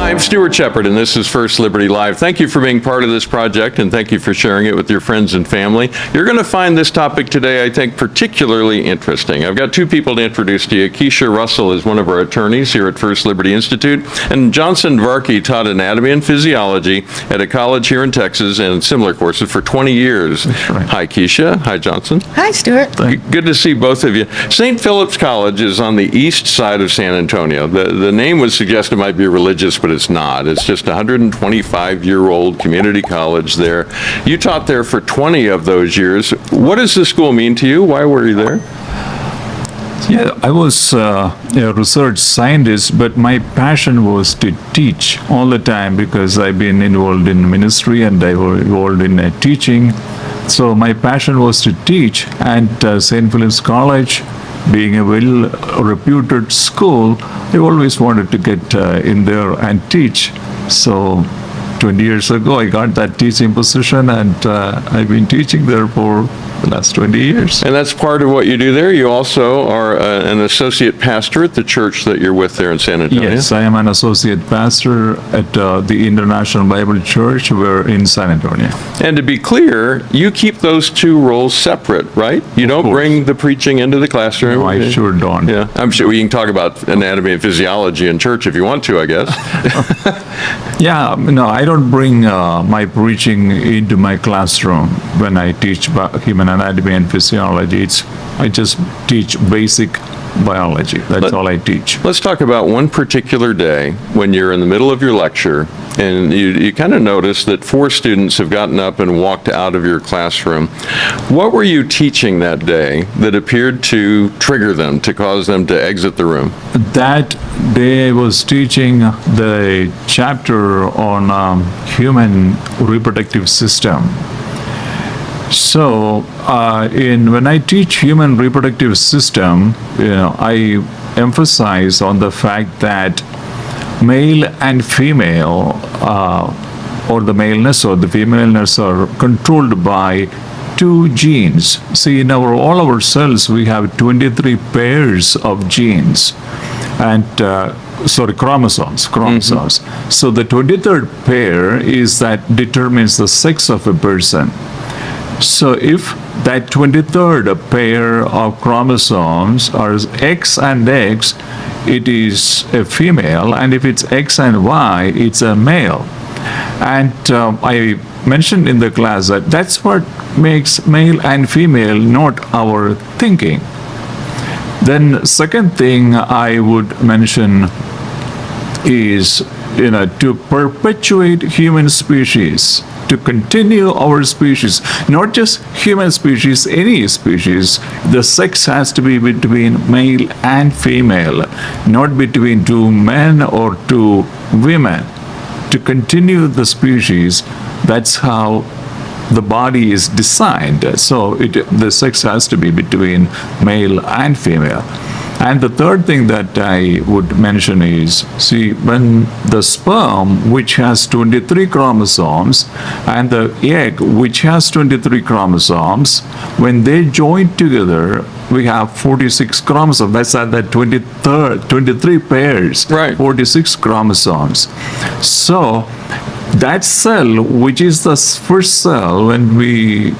I'm Stuart Shepard, and this is First Liberty Live. Thank you for being part of this project, and thank you for sharing it with your friends and family. You're going to find this topic today, I think, particularly interesting. I've got two people to introduce to you. Keisha Russell is one of our attorneys here at First Liberty Institute, and Johnson Varkey taught anatomy and physiology at a college here in Texas and similar courses for 20 years. Right. Hi, Keisha. Hi, Johnson. Hi, Stuart. Good to see both of you. St. Philip's College is on the east side of San Antonio. The name would suggest it might be religious, but it's not. It's just a 125-year-old community college there. You taught there for 20 of those years. What does the school mean to you? Why were you there? Yeah, I was a research scientist, but my passion was to teach all the time because I've been involved in ministry and I was involved in teaching. So my passion was to teach at St. Philip's College. Being a well-reputed school, I always wanted to get in there and teach. So 20 years ago, I got that teaching position, and I've been teaching there for the last 20 years. And that's part of what you do there. You also are an associate pastor at the church that you're with there in San Antonio. Yes, I am an associate pastor at the International Bible Church. We're in San Antonio. And to be clear, you keep those two roles separate, right? You don't bring the preaching into the classroom. No, I sure don't. Yeah, I'm sure we can talk about anatomy and physiology in church if you want to, I guess. Yeah, no, I don't bring my preaching into my classroom when I teach human anatomy and physiology. I just teach basic biology. That's all I teach. Let's talk about one particular day when you're in the middle of your lecture and you kind of notice that 4 students have gotten up and walked out of your classroom. What were you teaching that day that appeared to trigger them, to cause them to exit the room? That day I was teaching the chapter on human reproductive system. So, when I teach human reproductive system, I emphasize on the fact that male and female, or the maleness or the femaleness, are controlled by 2 genes. See, in all our cells, we have 23 pairs of genes, and chromosomes. Mm-hmm. So the 23rd pair is that determines the sex of a person. So if that 23rd pair of chromosomes are X and X, it is a female, and if it's X and Y, it's a male. And I mentioned in the class that that's what makes male and female not our thinking. Then second thing I would mention is, to perpetuate human species, to continue our species, not just human species, any species, the sex has to be between male and female, not between 2 men or 2 women. To continue the species, that's how the body is designed. So the sex has to be between male and female. And the third thing that I would mention is, see, when the sperm, which has 23 chromosomes, and the egg, which has 23 chromosomes, when they join together, we have 46 chromosomes. That's at the 23 pairs, right. 46 chromosomes. So that cell, which is the first cell, when the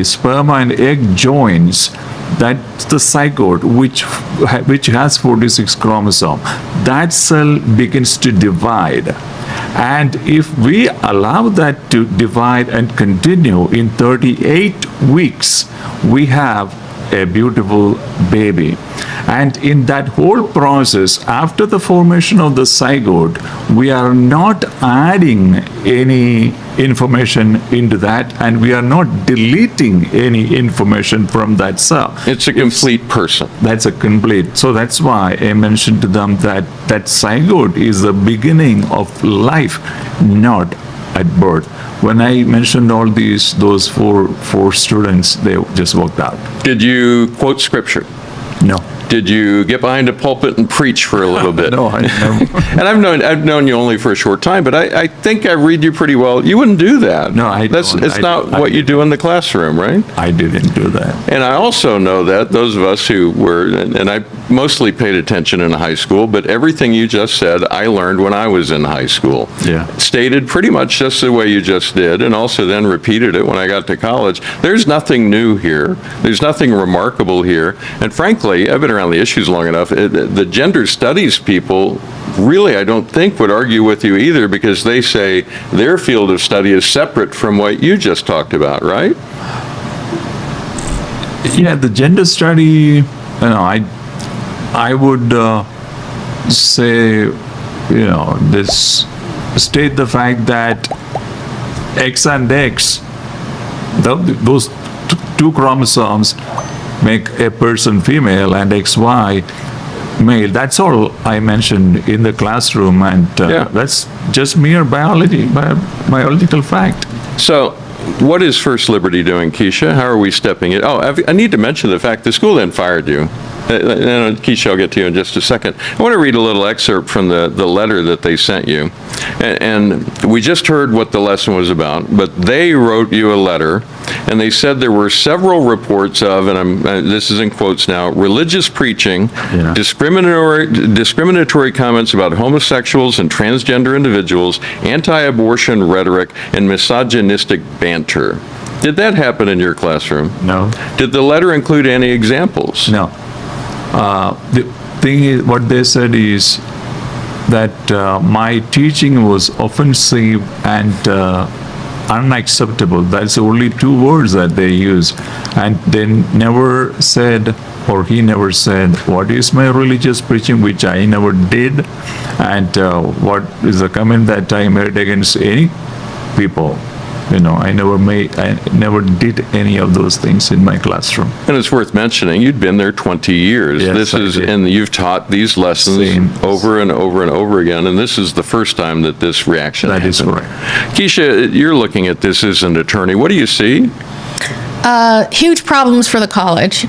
sperm and egg joins, that's the zygote, which has 46 chromosomes. That cell begins to divide. And if we allow that to divide and continue, in 38 weeks, we have a beautiful baby. And in that whole process, after the formation of the zygote, we are not adding any information into that, and we are not deleting any information from that cell. It's a complete person. That's a complete. So that's why I mentioned to them that zygote is the beginning of life, not at birth. When I mentioned all those four students, they just walked out. Did you quote scripture? No. Did you get behind a pulpit and preach for a little bit? No, I never. And I've known you only for a short time, but I think I read you pretty well. You wouldn't do that. No, I That's don't. It's I not don't. what you do in the classroom, right? I didn't do that. And I also know that those of us who were, and I mostly paid attention in high school, but everything you just said, I learned when I was in high school. Yeah. Stated pretty much just the way you just did, and also then repeated it when I got to college. There's nothing new here. There's nothing remarkable here. And frankly, I've been around the issues long enough. The gender studies people really, I don't think, would argue with you either, because they say their field of study is separate from what you just talked about, right? Yeah, the gender study, I would say, this state the fact that X and X, those two chromosomes make a person female and XY male. That's all I mentioned in the classroom, and that's just mere biological fact. So what is First Liberty doing, Keisha? How are we stepping it? Oh, I need to mention the fact the school then fired you. And Keisha, I'll get to you in just a second. I want to read a little excerpt from the letter that they sent you. And we just heard what the lesson was about, but they wrote you a letter, and they said there were several reports of, and this is in quotes now, religious preaching, discriminatory comments about homosexuals and transgender individuals, anti-abortion rhetoric, and misogynistic banter. Did that happen in your classroom? No. Did the letter include any examples? No. The thing is, what they said is that my teaching was offensive and unacceptable. That's the only two words that they use. And they never said, or he never said, what is my religious preaching, which I never did, and what is the comment that I made against any people. I never did any of those things in my classroom. And it's worth mentioning, you'd been there 20 years. Yes, And you've taught these lessons over and over and over again, and this is the first time that this reaction happened. That is correct. Keisha, you're looking at this as an attorney. What do you see? Huge problems for the college.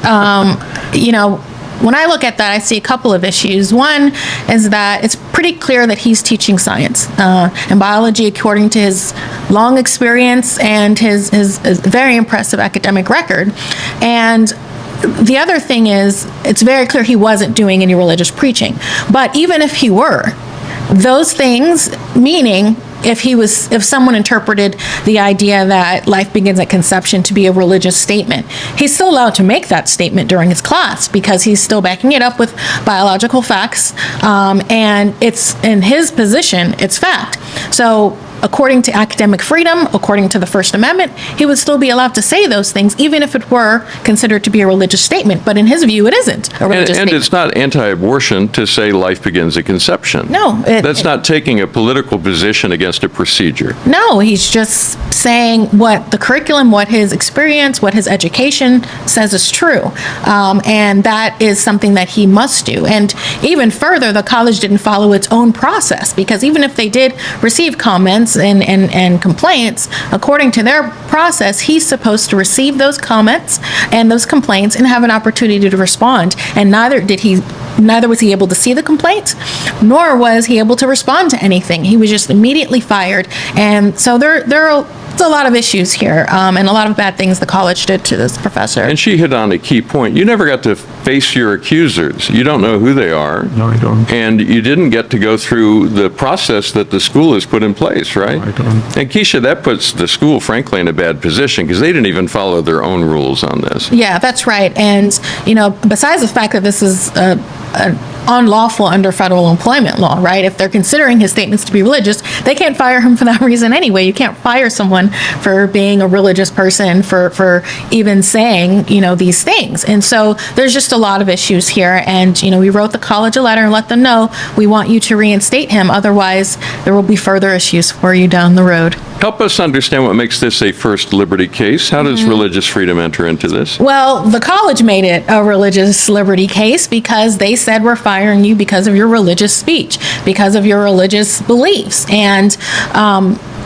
When I look at that, I see a couple of issues. One is that it's pretty clear that he's teaching science and biology according to his long experience and his very impressive academic record. And the other thing is, it's very clear he wasn't doing any religious preaching. But even if he were, those things, meaning if someone interpreted the idea that life begins at conception to be a religious statement, he's still allowed to make that statement during his class because he's still backing it up with biological facts, and it's in his position, it's fact. So according to academic freedom, according to the First Amendment, he would still be allowed to say those things, even if it were considered to be a religious statement. But in his view, it isn't a religious statement. And it's not anti-abortion to say life begins at conception. No. That's not taking a political position against a procedure. No, he's just saying what the curriculum, what his experience, what his education says is true. And that is something that he must do. And even further, the college didn't follow its own process, because even if they did receive comments and complaints, according to their process, he's supposed to receive those comments and those complaints and have an opportunity to respond. And neither was he able to see the complaints, nor was he able to respond to anything. He was just immediately fired. And so there are a lot of issues here, and a lot of bad things the college did to this professor. And she hit on a key point. You never got to face your accusers. You don't know who they are. No, I don't. And you didn't get to go through the process that the school has put in place, right? No, I don't. And Keisha, that puts the school, frankly, in a bad position, because they didn't even follow their own rules on this. Yeah, that's right. And, besides the fact that this is unlawful under federal employment law, right? If they're considering his statements to be religious, they can't fire him for that reason anyway. You can't fire someone for being a religious person, for even saying, these things. And so there's just a lot of issues here. And, we wrote the college a letter and let them know we want you to reinstate him. Otherwise, there will be further issues for you down the road. Help us understand what makes this a First Liberty case. How does religious freedom enter into this? Well, the college made it a religious liberty case because they said we're firing you because of your religious speech, because of your religious beliefs. And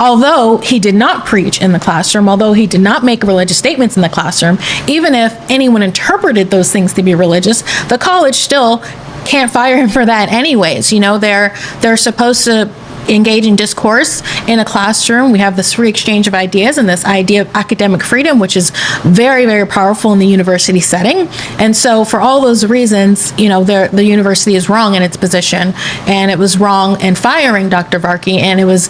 although he did not preach in the classroom, although he did not make religious statements in the classroom, even if anyone interpreted those things to be religious, the college still can't fire him for that anyways. You know, they're supposed to engage in discourse in a classroom. We have this free exchange of ideas and this idea of academic freedom, which is very, very powerful in the university setting. And so for all those reasons, you know, the university is wrong in its position, and it was wrong in firing Dr. Varkey, and it was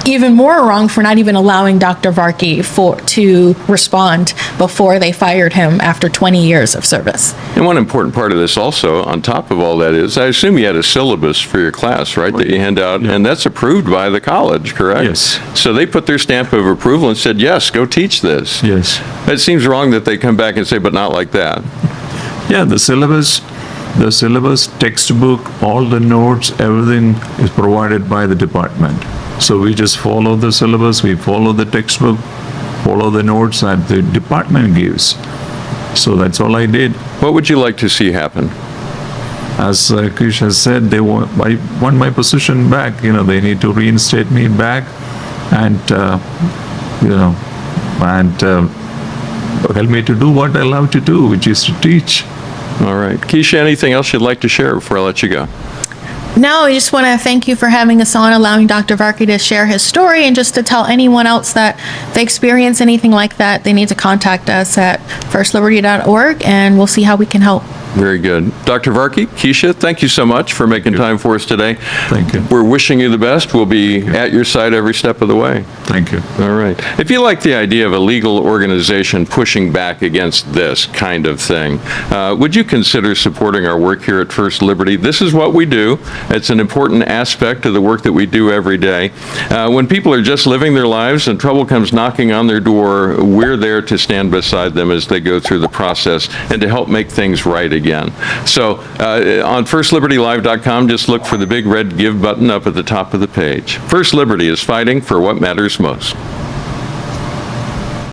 even more wrong for not even allowing Dr. Varkey to respond before they fired him after 20 years of service. And one important part of this also, on top of all that is, I assume you had a syllabus for your class, right, that you hand out, and that's approved by the college, correct? Yes. So they put their stamp of approval and said, yes, go teach this. Yes. It seems wrong that they come back and say, but not like that. Yeah, the syllabus, textbook, all the notes, everything is provided by the department. So we just follow the syllabus, we follow the textbook, follow the notes that the department gives. So that's all I did. What would you like to see happen? As Krish has said, I want my position back. You know, they need to reinstate me back, and help me to do what I love to do, which is to teach. All right. Keisha, anything else you'd like to share before I let you go? No, I just want to thank you for having us on, allowing Dr. Varkey to share his story, and just to tell anyone else that if they experience anything like that, they need to contact us at firstliberty.org, and we'll see how we can help. Very good. Dr. Varkey, Keisha, thank you so much for making time for us today. Thank you. We're wishing you the best. We'll be at your side every step of the way. Thank you. All right. If you like the idea of a legal organization pushing back against this kind of thing, would you consider supporting our work here at First Liberty? This is what we do. It's an important aspect of the work that we do every day. When people are just living their lives and trouble comes knocking on their door, we're there to stand beside them as they go through the process and to help make things right again. So on firstlibertylive.com, just look for the big red Give button up at the top of the page. First Liberty is fighting for what matters most.